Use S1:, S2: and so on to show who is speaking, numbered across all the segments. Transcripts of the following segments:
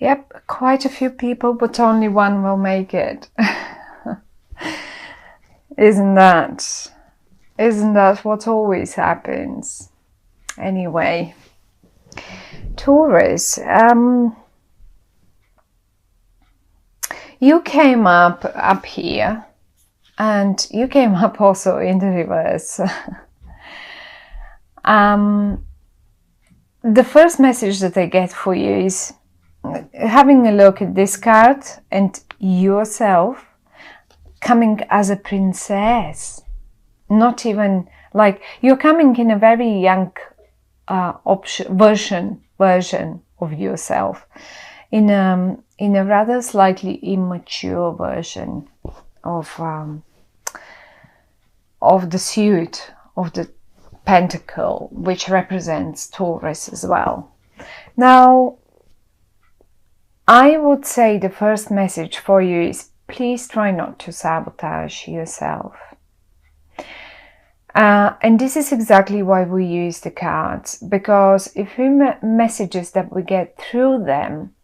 S1: Yep, quite a few people, but only one will make it. Isn't that what always happens? Anyway, Taurus, you came up here, and you came up also in the reverse. The first message that I get for you is having a look at this card and yourself coming as a princess. Not even like you're coming in a very young version of yourself, in a rather slightly immature version of the suit of the Pentacle, which represents Taurus as well. Now, I would say the first message for you is please try not to sabotage yourself. And this is exactly why we use the cards, because if messages that we get through them,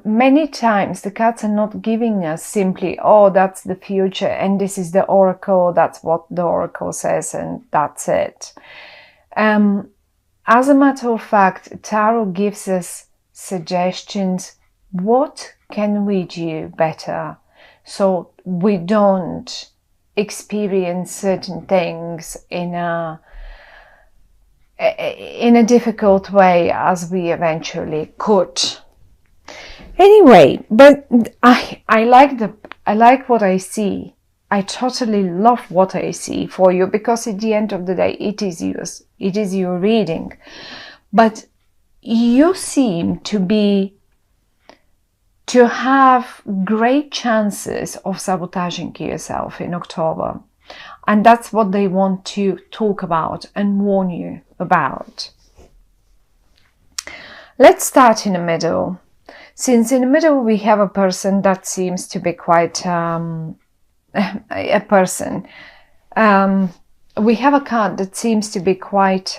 S1: many times the cards are not giving us simply, oh, that's the future and this is the oracle, that's what the oracle says and that's it. As a matter of fact, Tarot gives us suggestions. What can we do better so we don't experience certain things in a difficult way as we eventually could? Anyway, but I like what I see. I totally love what I see for you, because at the end of the day, it is yours. It is your reading. But you seem to have great chances of sabotaging yourself in October. And that's what they want to talk about and warn you about. Let's start in the middle. Since in the middle we have a person that seems to be quite a person. We have a card that seems to be quite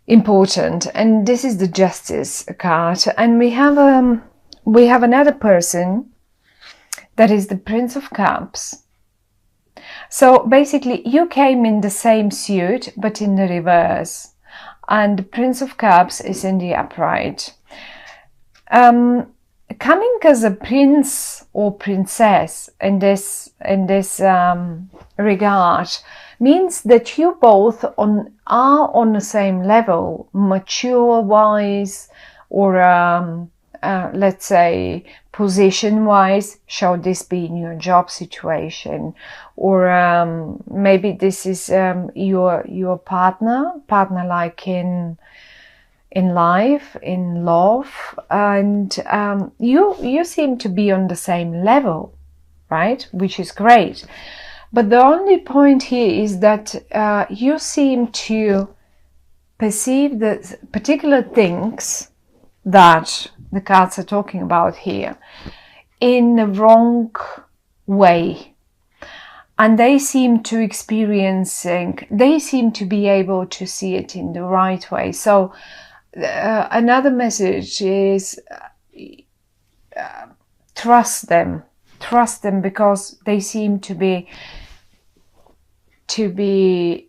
S1: important, and this is the Justice card. And we have another person that is the Prince of Cups. So basically, you came in the same suit, but in the reverse, and the Prince of Cups is in the upright. Coming as a prince or princess in this regard means that you both are on the same level, mature wise, or let's say position wise. Shall this be in your job situation, or maybe this is your partner like in life, in love, and you seem to be on the same level, right? Which is great. But the only point here is that you seem to perceive the particular things that the cards are talking about here in the wrong way. And they seem to be able to see it in the right way. So another message is trust them, because they seem to be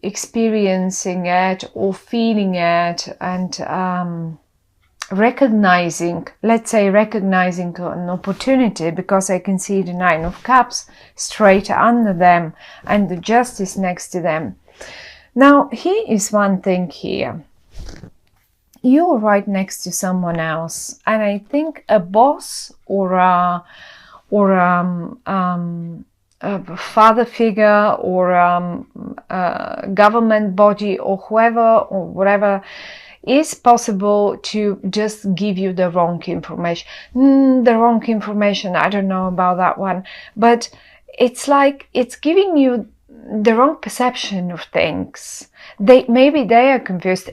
S1: experiencing it or feeling it, and recognizing an opportunity, because I can see the Nine of Cups straight under them and the Justice next to them. Now, here is one thing here. You're right next to someone else, and I think a boss or a father figure, or a government body, or whoever or whatever is possible to just give you the wrong information. I don't know about that one, but it's like it's giving you the wrong perception of things. Maybe they are confused.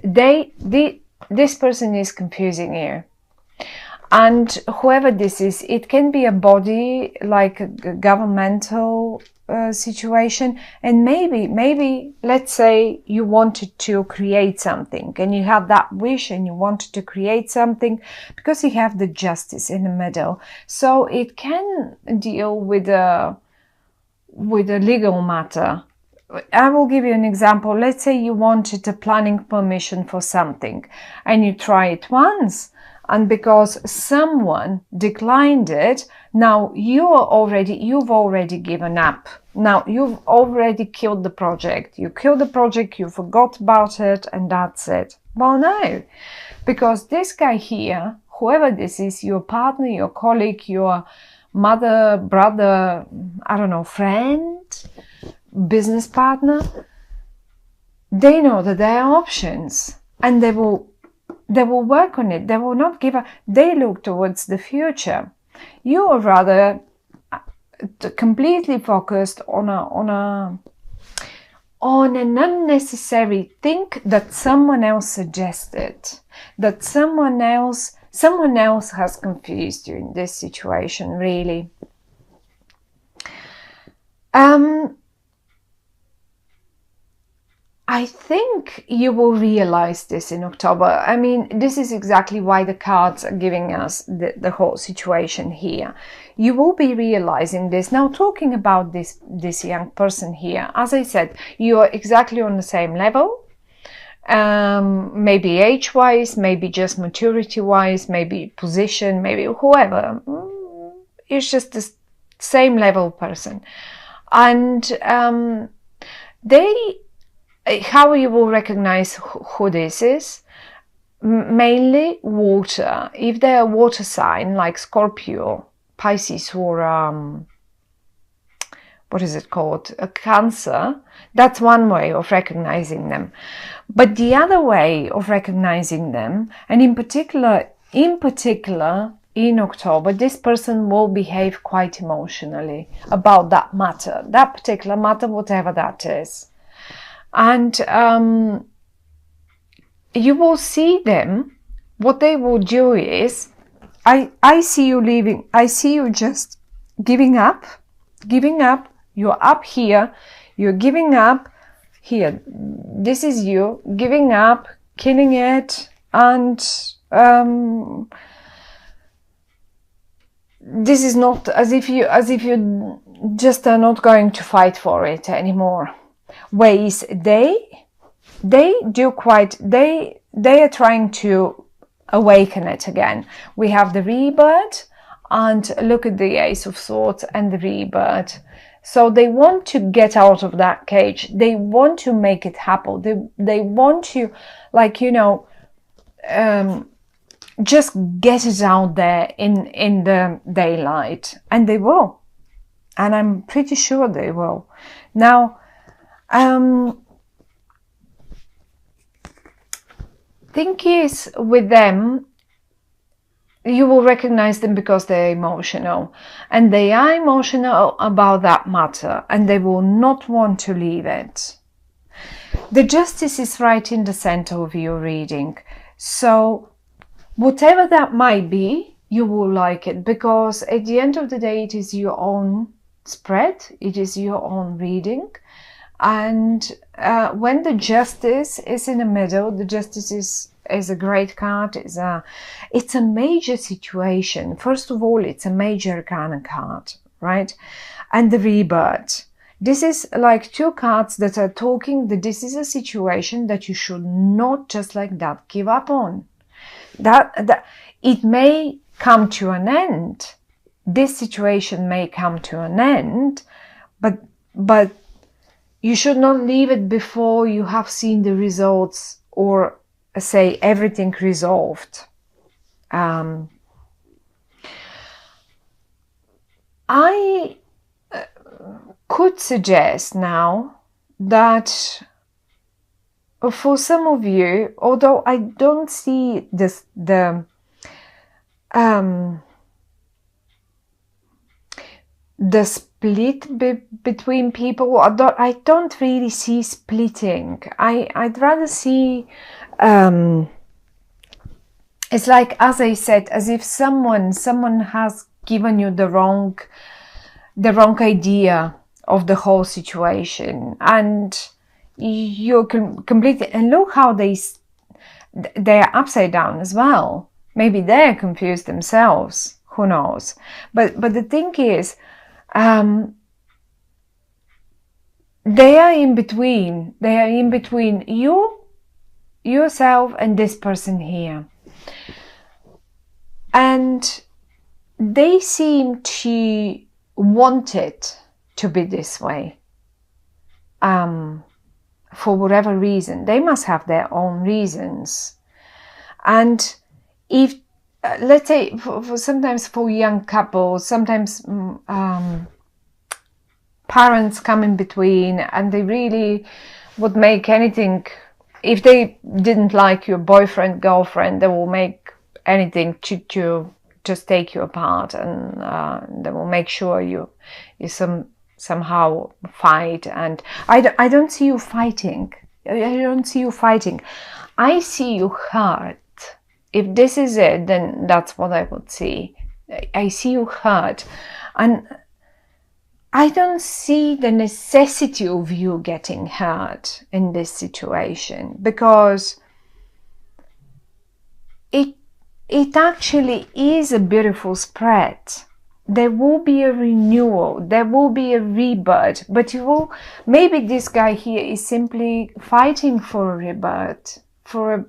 S1: This person is confusing you. And whoever this is, it can be a body, like a governmental situation, and maybe let's say you wanted to create something and you had that wish and you wanted to create something, because you have the justice in the middle, so it can deal with a legal matter. I will give you an example. Let's say you wanted a planning permission for something and you try it once, and because someone declined it, now you've already given up. Now you've already killed the project. You killed the project, you forgot about it, and that's it. Well, no, because this guy here, whoever this is, your partner, your colleague, your mother, brother, I don't know, friend, business partner, they know that there are options, and they will work on it. They will not give up. They look towards the future. You are rather completely focused on an unnecessary thing that someone else suggested, that someone else has confused you in this situation, really. I think you will realize this in October. I mean, this is exactly why the cards are giving us the whole situation here. You will be realizing this. Now, talking about this young person here, as I said, you are exactly on the same level. Maybe age-wise, maybe just maturity-wise, maybe position, maybe whoever. It's just the same level person. And how you will recognize who this is? Mainly water. If they're a water sign like Scorpio, Pisces, or what is it called? A Cancer, that's one way of recognizing them. But the other way of recognizing them, and in particular in October, this person will behave quite emotionally about that matter, that particular matter, whatever that is. And you will see them. What they will do is, I see you leaving. I see you just giving up. You're up here. You're giving up here. This is you giving up, killing it, and this is not as if you just are not going to fight for it anymore. Ways they are trying to awaken it again. We have the rebirth, and look at the Ace of Swords and the rebirth. So they want to get out of that cage. They want to make it happen. They want to, like, just get it out there in the daylight, and they will. And I'm pretty sure they will. Now, thing is, with them, you will recognize them because they're emotional, and they are emotional about that matter, and they will not want to leave it. The Justice is right in the center of your reading, so whatever that might be, you will like it, because at the end of the day, it is your own spread, it is your own reading. And when the Justice is in the middle, the Justice is a great card. It's a major situation. First of all, it's a major arcana card, right? And the Rebirth. This is like two cards that are talking that this is a situation that you should not just like that give up on. That it may come to an end. This situation may come to an end, but you should not leave it before you have seen the results, or say everything resolved. I could suggest now that for some of you, although I don't see this, the split between people, I don't really see splitting. I'd rather see, it's like, as I said, as if someone has given you the wrong idea of the whole situation, and you're completely, and look how they're upside down as well. Maybe they're confused themselves, who knows. But the thing is, they are in between yourself and this person here, and they seem to want it to be this way, for whatever reason. They must have their own reasons. And if let's say for sometimes for young couples, sometimes parents come in between, and they really would make anything. If they didn't like your boyfriend, girlfriend, they will make anything to just take you apart, and they will make sure you somehow fight. And I don't see you fighting. I don't see you fighting. I see you hurt. If this is it, then that's what I would see. I see you hurt, and I don't see the necessity of you getting hurt in this situation, because it actually is a beautiful spread. There will be a renewal, there will be a rebirth, but maybe this guy here is simply fighting for a rebirth, for a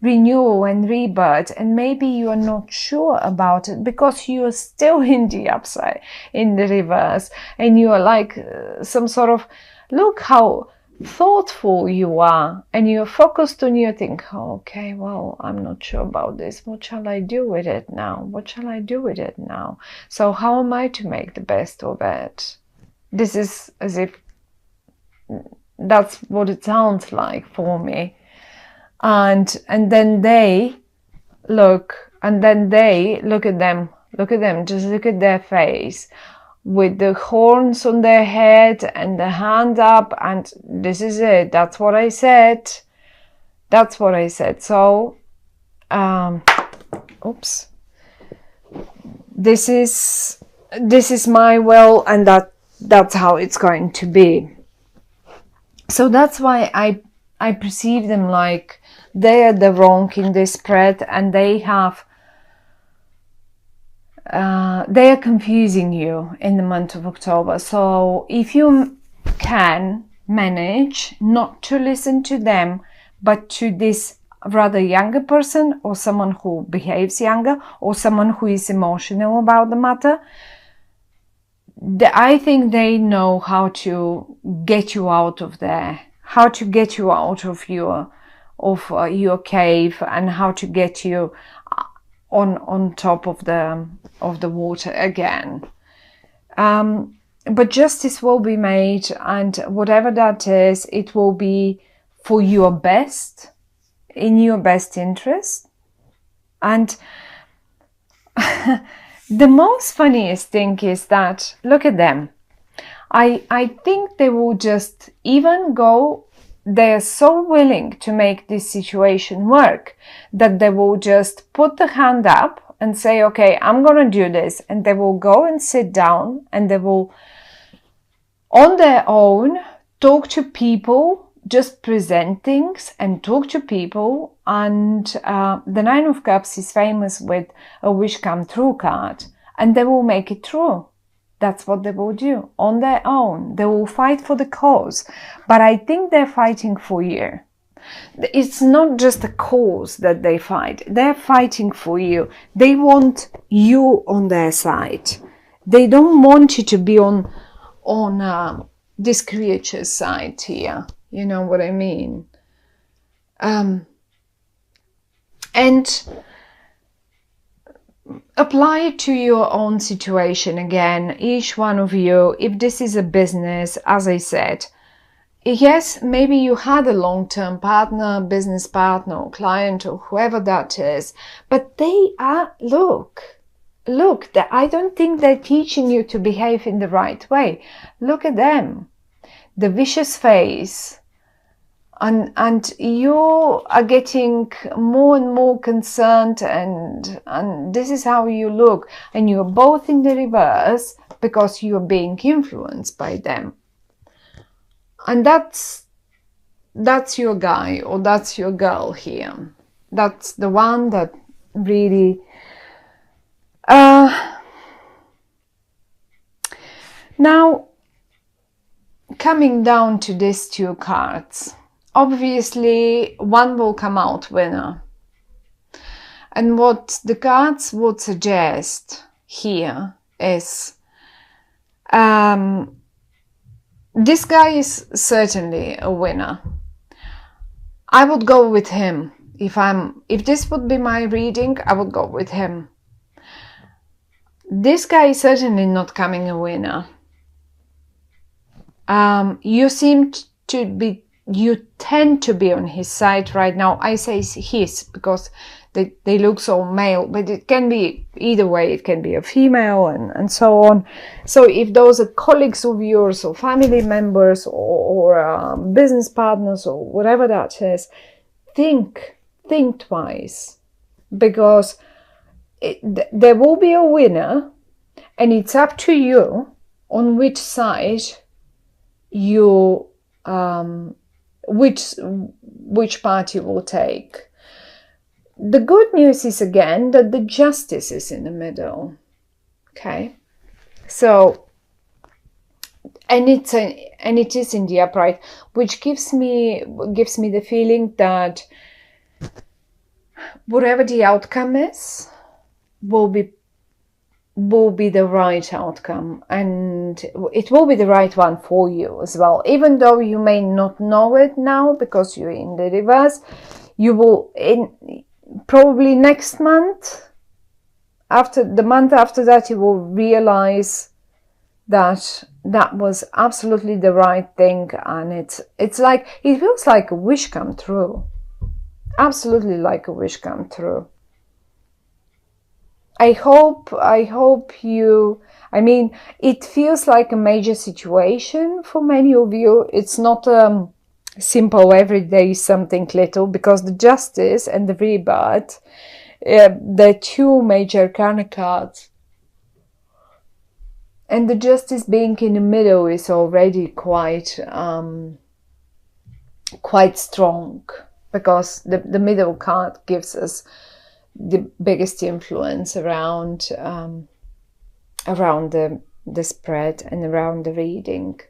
S1: renewal and rebirth, and maybe you are not sure about it because you are still in the reverse, and you are like some sort of, look how thoughtful you are, and you're focused on your thing. Okay, well, I'm not sure about this. What shall I do with it now? What shall I do with it now? So how am I to make the best of it? This is as if that's what it sounds like for me. And then they look at them, just look at their face with the horns on their head and the hand up, and this is it. That's what I said. So, oops. This is my will, and that's how it's going to be. So that's why I perceive them like they are the wrong in this spread, and they are confusing you in the month of October. So if you can manage not to listen to them, but to this rather younger person, or someone who behaves younger, or someone who is emotional about the matter, I think they know how to get you out of there, how to get you out of your cave, and how to get you on top of the water again. But justice will be made, and whatever that is, it will be for your best, in your best interest. And the most funniest thing is that, look at them. I think they will just even go, they're so willing to make this situation work that they will just put the hand up and say, okay, I'm going to do this. And they will go and sit down, and they will, on their own, talk to people, just present things and talk to people. And the Nine of Cups is famous with a wish come true card, and they will make it true. That's what they will do on their own. They will fight for the cause. But I think they're fighting for you. It's not just a cause that they fight. They're fighting for you. They want you on their side. They don't want you to be on this creature's side here. You know what I mean? And apply it to your own situation again, each one of you. If this is a business, as I said, yes, maybe you had a long-term partner, business partner, or client, or whoever that is, but they are, look, I don't think they're teaching you to behave in the right way. Look at them, the vicious face. And you are getting more and more concerned, and this is how you look, and you're both in the reverse because you're being influenced by them. And that's your guy or that's your girl here. That's the one that really now coming down to these two cards, obviously one will come out winner. And what the cards would suggest here is this guy is certainly a winner. I would go with him. If this would be my reading, I would go with him. This guy is certainly not coming a winner. You tend to be on his side right now. I say his because they look so male, but it can be either way. It can be a female and so on. So if those are colleagues of yours or family members or business partners or whatever that is, think twice, because there will be a winner, and it's up to you on which side you which part you will take. The good news is again that the justice is in the middle. Okay, so and it is in the upright, which gives me the feeling that whatever the outcome is will be the right outcome, and it will be the right one for you as well, even though you may not know it now because you're in the reverse. You will probably next month, after the month after that, you will realize that was absolutely the right thing, and it's like, it feels like a wish come true. Absolutely like a wish come true. I hope you, I mean, it feels like a major situation for many of you. It's not simple everyday something little, because the Justice and the Rebirth, the two major arcana cards, and the Justice being in the middle is already quite strong, because the middle card gives us the biggest influence around the spread and around the reading.